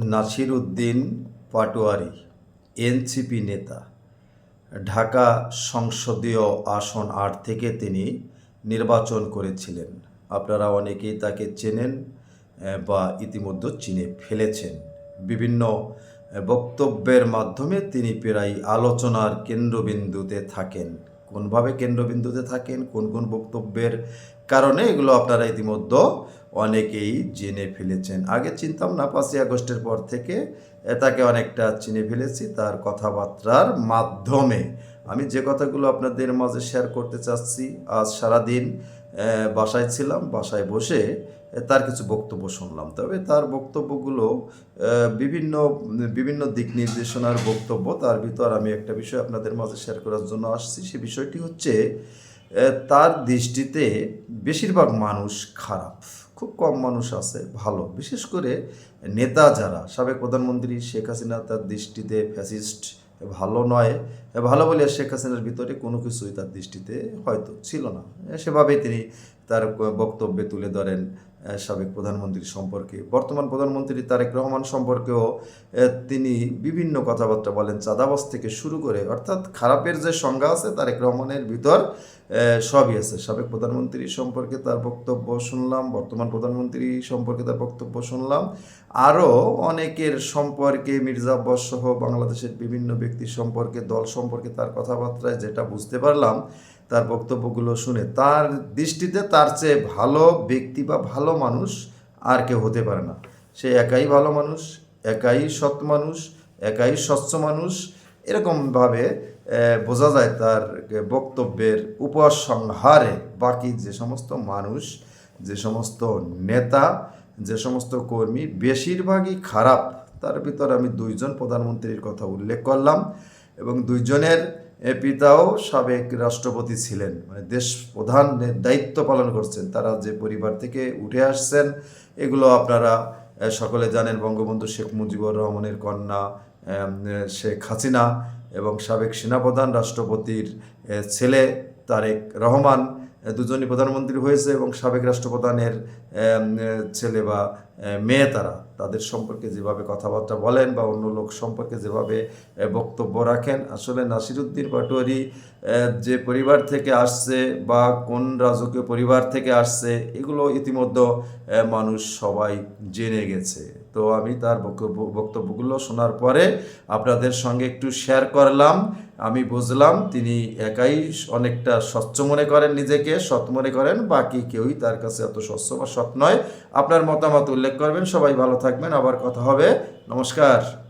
Nasir Uddin Patwari NCP নেতা ঢাকা সংসদীয় আসন ৮ থেকে তিনি নির্বাচন করেছিলেন। আপনারা অনেকেই তাকে চেনেন বা ইতিমধ্যে চিনে ফেলেছেন। বিভিন্ন বক্তব্যের মাধ্যমে তিনি প্রায় আলোচনার কেন্দ্রবিন্দুতে থাকেন। কোনভাবে কেন্দ্রবিন্দুতে থাকেন, কোন কোন বক্তব্যের কারণে, এগুলো আপনারা ইতিমধ্যে অনেকেই জেনে ফেলেছেন। আগে চিনতাম না, ৫ই আগস্টের পর থেকে তাকে অনেকটা চিনে ফেলেছি তার কথাবার্তার মাধ্যমে। আমি যে কথাগুলো আপনাদের মাঝে শেয়ার করতে চাচ্ছি, আজ সারাদিন বাসায় ছিলাম, বাসায় বসে তার কিছু বক্তব্য শুনলাম। তবে তার বক্তব্যগুলো বিভিন্ন বিভিন্ন দিক নির্দেশনার বক্তব্য। তার ভিতর আমি একটা বিষয় আপনাদের মাঝে শেয়ার করার জন্য আসছি। সে বিষয়টি হচ্ছে, তার দৃষ্টিতে বেশিরভাগ মানুষ খারাপ, খুব কম মানুষ আছে ভালো। বিশেষ করে নেতা যারা, সাবেক প্রধানমন্ত্রী শেখ হাসিনা তার দৃষ্টিতে ফ্যাসিস্ট, ভালো নয়। ভালো বলে শেখ হাসিনার ভিতরে কোনো কিছুই তার দৃষ্টিতে হয়তো ছিল না, সেভাবেই তিনি তার বক্তব্যে তুলে ধরেন সাবেক প্রধানমন্ত্রী সম্পর্কে। বর্তমান প্রধানমন্ত্রী তারেক রহমান সম্পর্কেও তিনি বিভিন্ন কথাবার্তা বলেন, চাঁদাবাজ থেকে শুরু করে, অর্থাৎ খারাপের যে সংজ্ঞা আছে তারেক রহমানের ভিতর সবই আছে। সাবেক প্রধানমন্ত্রী সম্পর্কে তার বক্তব্য শুনলাম, বর্তমান প্রধানমন্ত্রী সম্পর্কে তার বক্তব্য শুনলাম, আরও অনেকের সম্পর্কে, মির্জা আব্বাস সহ বাংলাদেশের বিভিন্ন ব্যক্তি সম্পর্কে, দল সম্পর্কে তার কথাবার্তায় যেটা বুঝতে পারলাম তার বক্তব্যগুলো শুনে, তার দৃষ্টিতে তার চেয়ে ভালো ব্যক্তি বা ভালো মানুষ আর কেউ হতে পারে না। সে একাই ভালো মানুষ, একাই সৎ মানুষ, একাই স্বচ্ছ মানুষ। এরকমভাবে বোঝা যায় তার বক্তব্যের উপসংহারে। বাকি যে সমস্ত মানুষ, যে সমস্ত নেতা, যে সমস্ত কর্মী, বেশিরভাগই খারাপ। তার ভিতর আমি 2জন প্রধানমন্ত্রীর কথা উল্লেখ করলাম, এবং 2জনের পিতাও সাবেক রাষ্ট্রপতি ছিলেন, মানে দেশ প্রধানের দায়িত্ব পালন করছেন। তারা যে পরিবার থেকে উঠে আসছেন এগুলো আপনারা সকলে জানেন। বঙ্গবন্ধু শেখ মুজিবুর রহমানের কন্যা শেখ হাসিনা এবং সাবেক সেনাপ্রধান রাষ্ট্রপতির ছেলে তারেক রহমান, দুজনই প্রধানমন্ত্রী হয়েছে, এবং সাবেক রাষ্ট্রপ্রধানের ছেলে বা মেয়ে তাদের সম্পর্কে যেভাবে কথাবার্তা বলেন বা অন্য লোক সম্পর্কে যেভাবে বক্তব্য রাখেন, আসলে নাসির উদ্দিন পাটোয়ারি যে পরিবার থেকে আসছে বা কোন রাজকীয় পরিবার থেকে আসছে এগুলো ইতিমধ্যে মানুষ সবাই জেনে গেছে। তো আমি তার বক্তব্যগুলো শোনার পরে আপনাদের সঙ্গে একটু শেয়ার করলাম। আমি বুঝলাম তিনি একাই অনেকটা স্বচ্ছ মনে করেন, নিজেকে সৎ মনে করেন, বাকি কেউই তার কাছে এত স্বচ্ছ বা সৎ নয়। আপনার মতামত উল্লেখ করবেন। সবাই ভালো থাকবেন, আবার কথা হবে। নমস্কার।